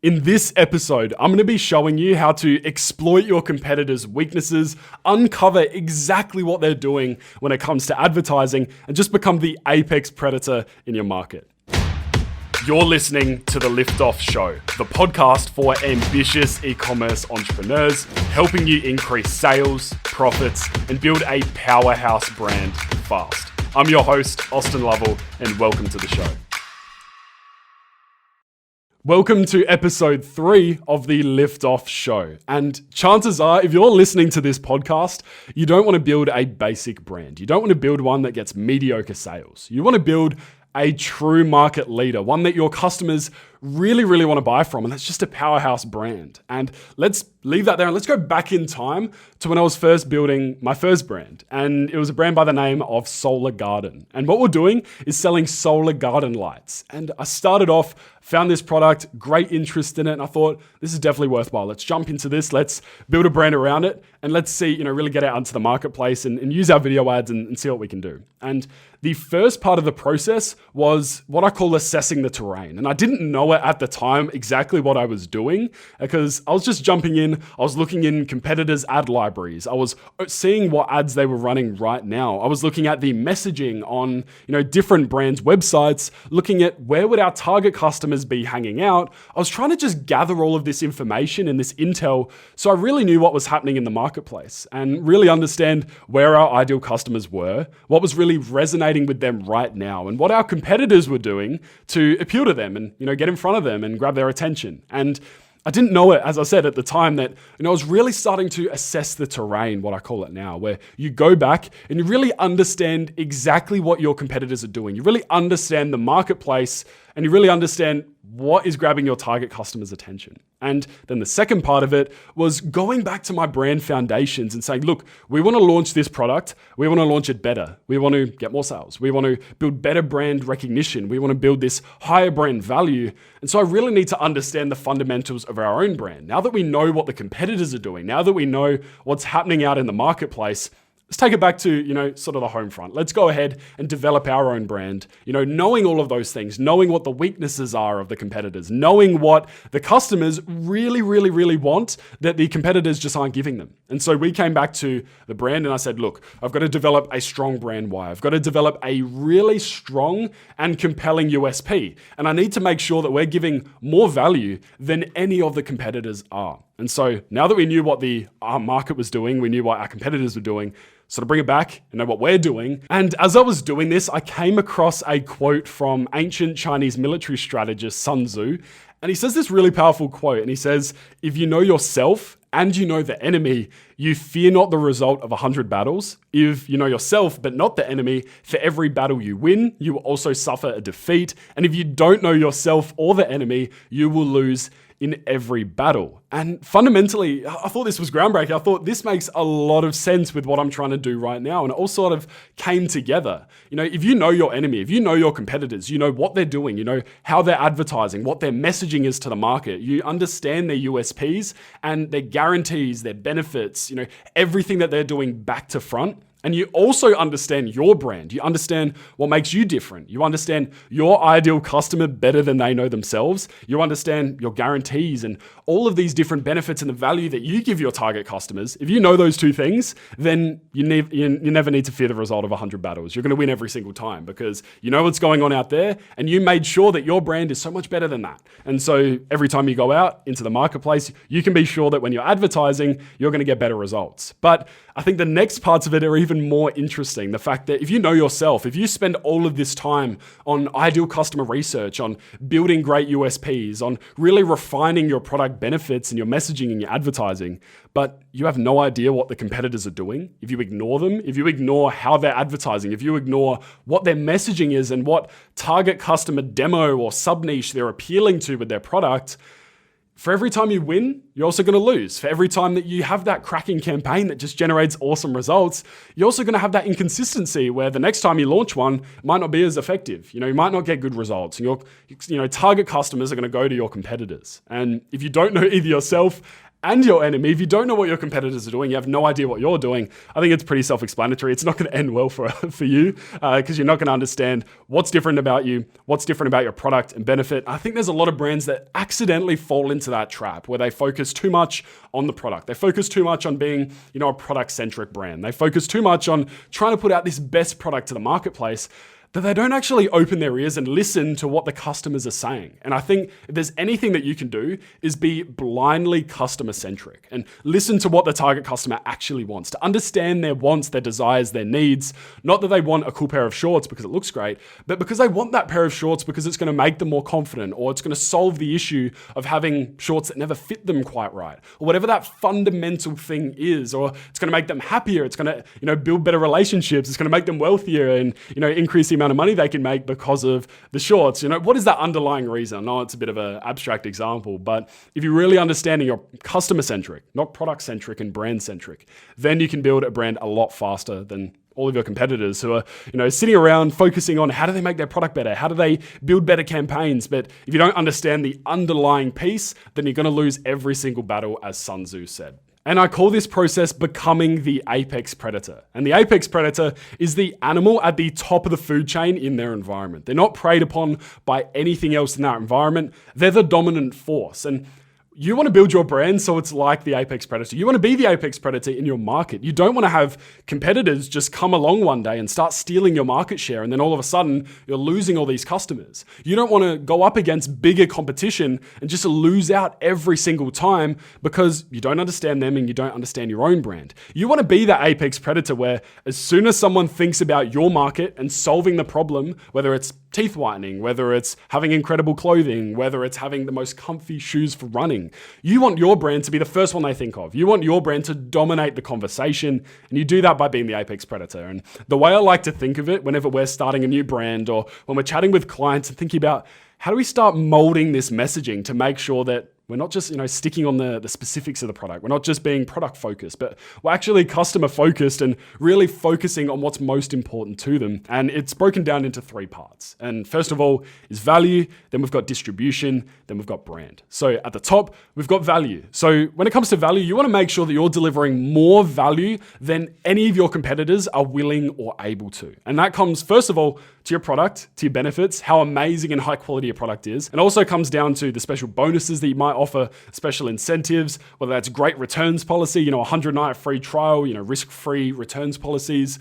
In this episode, I'm going to be showing you how to exploit your competitors' weaknesses, uncover exactly what they're doing when it comes to advertising, and just become the apex predator in your market. You're listening to The Liftoff Show, the podcast for ambitious e-commerce entrepreneurs, helping you increase sales, profits, and build a powerhouse brand fast. I'm your host, Austin Lovell, and welcome to the show. Welcome to episode 3 of the Liftoff Show. And chances are, if you're listening to this podcast, you don't want to build a basic brand. You don't want to build one that gets mediocre sales. You want to build a true market leader, one that your customers really want to buy from, and that's just a powerhouse brand. And let's leave that there and let's go back in time to when I was first building my first brand. And it was a brand by the name of Solar Garden. And what we're doing is selling solar garden lights. And I started off, found this product, great interest in it, and I thought, this is definitely worthwhile. Let's jump into this, let's build a brand around it, and let's see, really get out into the marketplace and use our video ads and see what we can do. And the first part of the process was what I call assessing the terrain. And I didn't know it at the time exactly what I was doing because I was just jumping in, I was looking in competitors' ad libraries, I was seeing what ads they were running right now. I was looking at the messaging on different brands' websites, looking at where would our target customers be hanging out. I was trying to just gather all of this information and this intel so I really knew what was happening in the marketplace and really understand where our ideal customers were, what was really resonating with them right now, and what our competitors were doing to appeal to them and get in front of them and grab their attention. And I didn't know it, as I said at the time, that I was really starting to assess the terrain, what I call it now, where you go back and you really understand exactly what your competitors are doing. You really understand the marketplace and you really understand what is grabbing your target customers' attention. And then the second part of it was going back to my brand foundations and saying, look, we want to launch this product. We want to launch it better. We want to get more sales. We want to build better brand recognition. We want to build this higher brand value. And so I really need to understand the fundamentals of our own brand. Now that we know what the competitors are doing, now that we know what's happening out in the marketplace, let's take it back to, sort of the home front. Let's go ahead and develop our own brand, knowing all of those things, knowing what the weaknesses are of the competitors, knowing what the customers really want that the competitors just aren't giving them. And so we came back to the brand and I said, look, I've got to develop a strong brand why. I've got to develop a really strong and compelling USP. And I need to make sure that we're giving more value than any of the competitors are. And so now that we knew what our market was doing, we knew what our competitors were doing, sort of bring it back and know what we're doing. And as I was doing this, I came across a quote from ancient Chinese military strategist Sun Tzu. And he says this really powerful quote. And he says, if you know yourself and you know the enemy, you fear not the result of 100 battles. If you know yourself, but not the enemy, for every battle you win, you will also suffer a defeat. And if you don't know yourself or the enemy, you will lose in every battle. And fundamentally, I thought this was groundbreaking. I thought this makes a lot of sense with what I'm trying to do right now. And it all sort of came together. If you know your enemy, if you know your competitors, you know what they're doing, you know how they're advertising, what their messaging is to the market, you understand their USPs and their guarantees, their benefits, everything that they're doing back to front. And you also understand your brand. You understand what makes you different. You understand your ideal customer better than they know themselves. You understand your guarantees and all of these different benefits and the value that you give your target customers. If you know those two things, then you never need to fear the result of 100 battles. You're going to win every single time because you know what's going on out there and you made sure that your brand is so much better than that. And so every time you go out into the marketplace, you can be sure that when you're advertising, you're going to get better results. But I think the next parts of it are even more interesting. The fact that if you know yourself, if you spend all of this time on ideal customer research, on building great USPs, on really refining your product benefits and your messaging and your advertising, but you have no idea what the competitors are doing, if you ignore them, if you ignore how they're advertising, if you ignore what their messaging is and what target customer demo or sub-niche they're appealing to with their product, for every time you win, you're also going to lose. For every time that you have that cracking campaign that just generates awesome results, you're also going to have that inconsistency where the next time you launch one, it might not be as effective. You might not get good results. And your target customers are going to go to your competitors. And if you don't know either yourself and your enemy. If you don't know what your competitors are doing, you have no idea what you're doing, I think it's pretty self-explanatory. It's not going to end well for you because you're not going to understand what's different about you, what's different about your product and benefit. I think there's a lot of brands that accidentally fall into that trap where they focus too much on the product. They focus too much on being, a product-centric brand. They focus too much on trying to put out this best product to the marketplace, that they don't actually open their ears and listen to what the customers are saying. And I think if there's anything that you can do is be blindly customer centric and listen to what the target customer actually wants, to understand their wants, their desires, their needs. Not that they want a cool pair of shorts because it looks great, but because they want that pair of shorts because it's going to make them more confident, or it's going to solve the issue of having shorts that never fit them quite right, or whatever that fundamental thing is, or it's going to make them happier. It's going to, build better relationships. It's going to make them wealthier and, increase the amount of money they can make because of the shorts. What is that underlying reason? I know it's a bit of an abstract example, but if you really understand you're customer centric, not product centric and brand centric, then you can build a brand a lot faster than all of your competitors who are, sitting around focusing on how do they make their product better? How do they build better campaigns? But if you don't understand the underlying piece, then you're going to lose every single battle, as Sun Tzu said. And I call this process becoming the apex predator. And the apex predator is the animal at the top of the food chain in their environment. They're not preyed upon by anything else in that environment. They're the dominant force. And you want to build your brand so it's like the apex predator. You want to be the apex predator in your market. You don't want to have competitors just come along one day and start stealing your market share, and then all of a sudden you're losing all these customers. You don't want to go up against bigger competition and just lose out every single time because you don't understand them and you don't understand your own brand. You want to be that apex predator where as soon as someone thinks about your market and solving the problem, whether it's teeth whitening, whether it's having incredible clothing, whether it's having the most comfy shoes for running, you want your brand to be the first one they think of. You want your brand to dominate the conversation, and you do that by being the apex predator. And the way I like to think of it whenever we're starting a new brand or when we're chatting with clients and thinking about how do we start molding this messaging to make sure that we're not just, sticking on the specifics of the product. We're not just being product focused, but we're actually customer focused and really focusing on what's most important to them. And it's broken down into 3 parts. And first of all is value, then we've got distribution, then we've got brand. So at the top, we've got value. So when it comes to value, you want to make sure that you're delivering more value than any of your competitors are willing or able to. And that comes, first of all, to your product, to your benefits, how amazing and high quality your product is. It also comes down to the special bonuses that you might offer, special incentives, whether that's great returns policy, 100-night free trial, risk-free returns policies,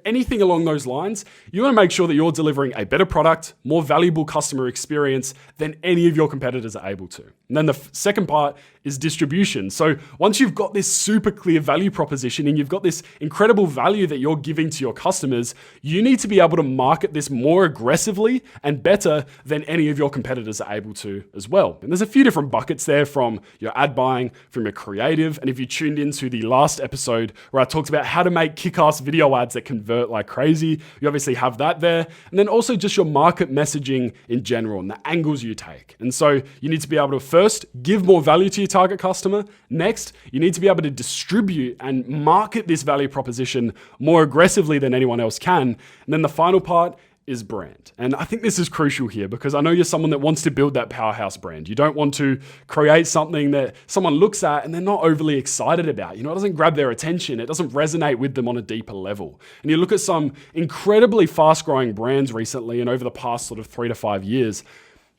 anything along those lines. You want to make sure that you're delivering a better product, more valuable customer experience than any of your competitors are able to. And then the second part is distribution. So once you've got this super clear value proposition and you've got this incredible value that you're giving to your customers, you need to be able to market this more aggressively and better than any of your competitors are able to as well. And there's a few different buckets there, from your ad buying, from your creative. And if you tuned into the last episode where I talked about how to make kick-ass video ads that convert like crazy, you obviously have that there. And then also just your market messaging in general and the angles you take. And so you need to be able to first give more value to your target customer. Next, you need to be able to distribute and market this value proposition more aggressively than anyone else can. And then the final part is brand. And I think this is crucial here because I know you're someone that wants to build that powerhouse brand. You don't want to create something that someone looks at and they're not overly excited about. It doesn't grab their attention. It doesn't resonate with them on a deeper level. And you look at some incredibly fast-growing brands recently and over the past sort of 3 to 5 years,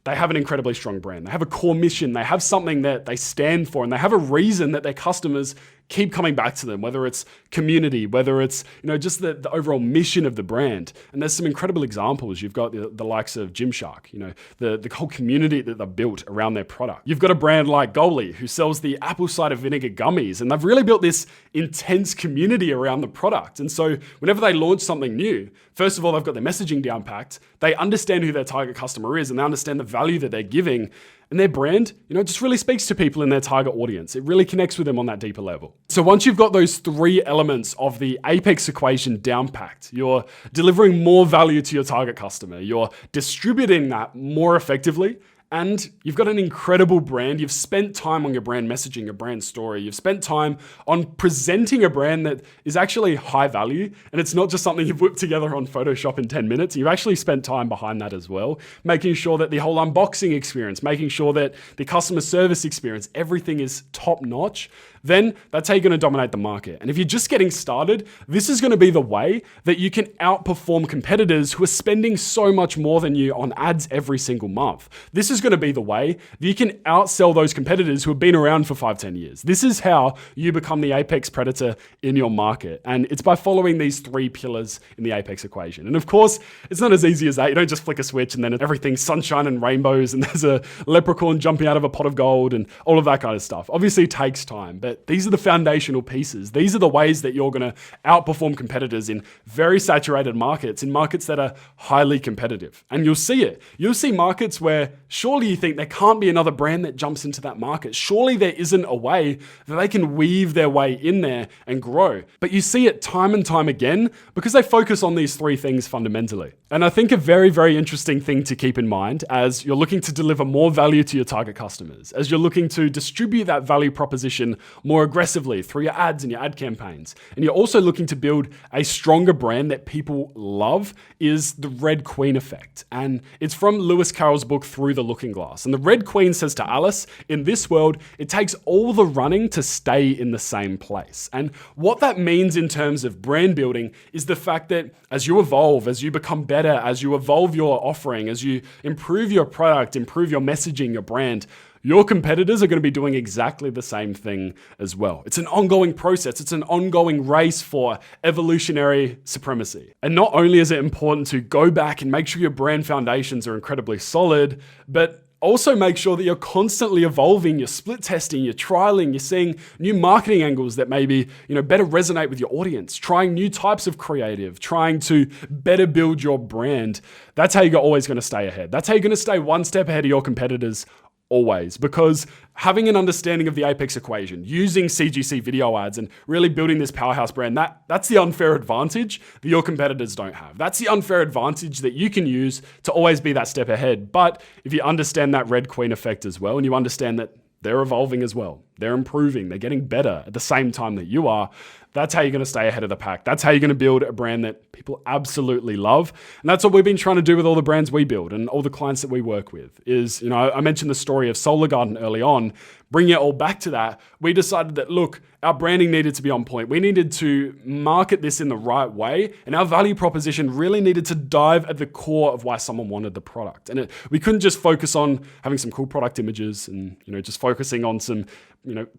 they have an incredibly strong brand. They have a core mission. They have something that they stand for, and they have a reason that their customers keep coming back to them, whether it's community, whether it's just the overall mission of the brand. And there's some incredible examples. You've got the likes of Gymshark, the whole community that they've built around their product. You've got a brand like Goalie who sells the apple cider vinegar gummies, and they've really built this intense community around the product. And so whenever they launch something new, first of all, they've got their messaging down packed. They understand who their target customer is, and they understand the value that they're giving. And their brand, just really speaks to people in their target audience. It really connects with them on that deeper level. So once you've got those 3 elements of the Apex equation down packed, you're delivering more value to your target customer, you're distributing that more effectively, and you've got an incredible brand. You've spent time on your brand messaging, your brand story. You've spent time on presenting a brand that is actually high value. And it's not just something you've whipped together on Photoshop in 10 minutes. You've actually spent time behind that as well, making sure that the whole unboxing experience, making sure that the customer service experience, everything is top notch. Then that's how you're going to dominate the market. And if you're just getting started, this is going to be the way that you can outperform competitors who are spending so much more than you on ads every single month. This is going to be the way that you can outsell those competitors who have been around for 5-10 years. This is how you become the apex predator in your market. And it's by following these 3 pillars in the apex equation. And of course, it's not as easy as that. You don't just flick a switch and then everything's sunshine and rainbows and there's a leprechaun jumping out of a pot of gold and all of that kind of stuff. Obviously, it takes time, but these are the foundational pieces. These are the ways that you're going to outperform competitors in very saturated markets, in markets that are highly competitive. And you'll see it. You'll see markets where surely you think there can't be another brand that jumps into that market. Surely there isn't a way that they can weave their way in there and grow. But you see it time and time again because they focus on these 3 things fundamentally. And I think a very, very interesting thing to keep in mind as you're looking to deliver more value to your target customers, as you're looking to distribute that value proposition more aggressively through your ads and your ad campaigns, and you're also looking to build a stronger brand that people love, is the Red Queen effect. And it's from Lewis Carroll's book, Through the Looking Glass. And the Red Queen says to Alice, in this world, it takes all the running to stay in the same place. And what that means in terms of brand building is the fact that as you evolve, as you become better, as you evolve your offering, as you improve your product, improve your messaging, your brand, your competitors are going to be doing exactly the same thing as well. It's an ongoing process. It's an ongoing race for evolutionary supremacy. And not only is it important to go back and make sure your brand foundations are incredibly solid, but also make sure that you're constantly evolving, you're split testing, you're trialing, you're seeing new marketing angles that maybe, better resonate with your audience, trying new types of creative, trying to better build your brand. That's how you're always going to stay ahead. That's how you're going to stay one step ahead of your competitors always, because having an understanding of the apex equation, using CGC video ads and really building this powerhouse brand, that's the unfair advantage that your competitors don't have. That's the unfair advantage that you can use to always be that step ahead. But if you understand that Red Queen effect as well, and you understand that they're evolving as well, they're improving, they're getting better at the same time that you are, that's how you're going to stay ahead of the pack. That's how you're going to build a brand that people absolutely love. And that's what we've been trying to do with all the brands we build and all the clients that we work with is, I mentioned the story of Solar Garden early on. Bringing it all back to that, we decided that, look, our branding needed to be on point. We needed to market this in the right way. And our value proposition really needed to dive at the core of why someone wanted the product. And we couldn't just focus on having some cool product images and, just focusing on some,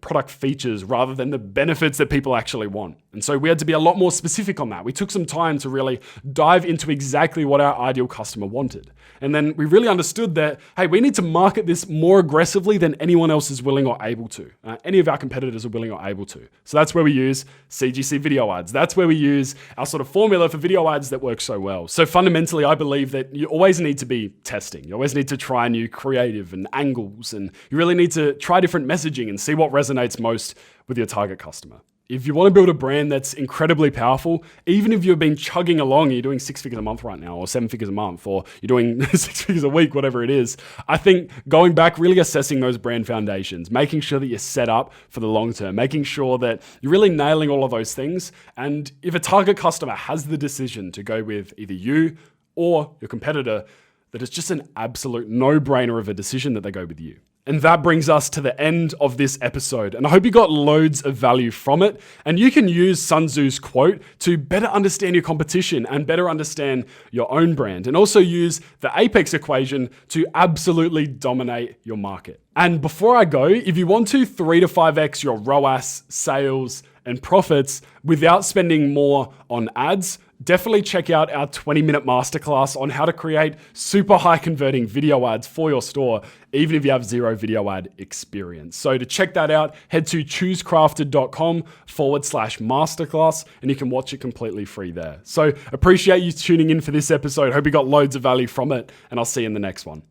product features rather than the benefits that people actually want. And so we had to be a lot more specific on that. We took some time to really dive into exactly what our ideal customer wanted. And then we really understood that, hey, we need to market this more aggressively than anyone else is willing or able to. Any of our competitors are willing or able to. So that's where we use CGC video ads. That's where we use our sort of formula for video ads that works so well. So fundamentally, I believe that you always need to be testing. You always need to try new creative and angles, and you really need to try different messaging and see what resonates most with your target customer. If you want to build a brand that's incredibly powerful, even if you've been chugging along and you're doing 6 figures a month right now, or 7 figures a month, or you're doing 6 figures a week, whatever it is, I think going back, really assessing those brand foundations, making sure that you're set up for the long term, making sure that you're really nailing all of those things. And if a target customer has the decision to go with either you or your competitor, that it's just an absolute no-brainer of a decision that they go with you. And that brings us to the end of this episode. And I hope you got loads of value from it. And you can use Sun Tzu's quote to better understand your competition and better understand your own brand. And also use the Apex equation to absolutely dominate your market. And before I go, if you want to 3 to 5x your ROAS, sales, and profits without spending more on ads, definitely check out our 20-minute masterclass on how to create super high converting video ads for your store, even if you have zero video ad experience. So to check that out, head to choosecrafted.com/masterclass and you can watch it completely free there. So appreciate you tuning in for this episode. Hope you got loads of value from it, and I'll see you in the next one.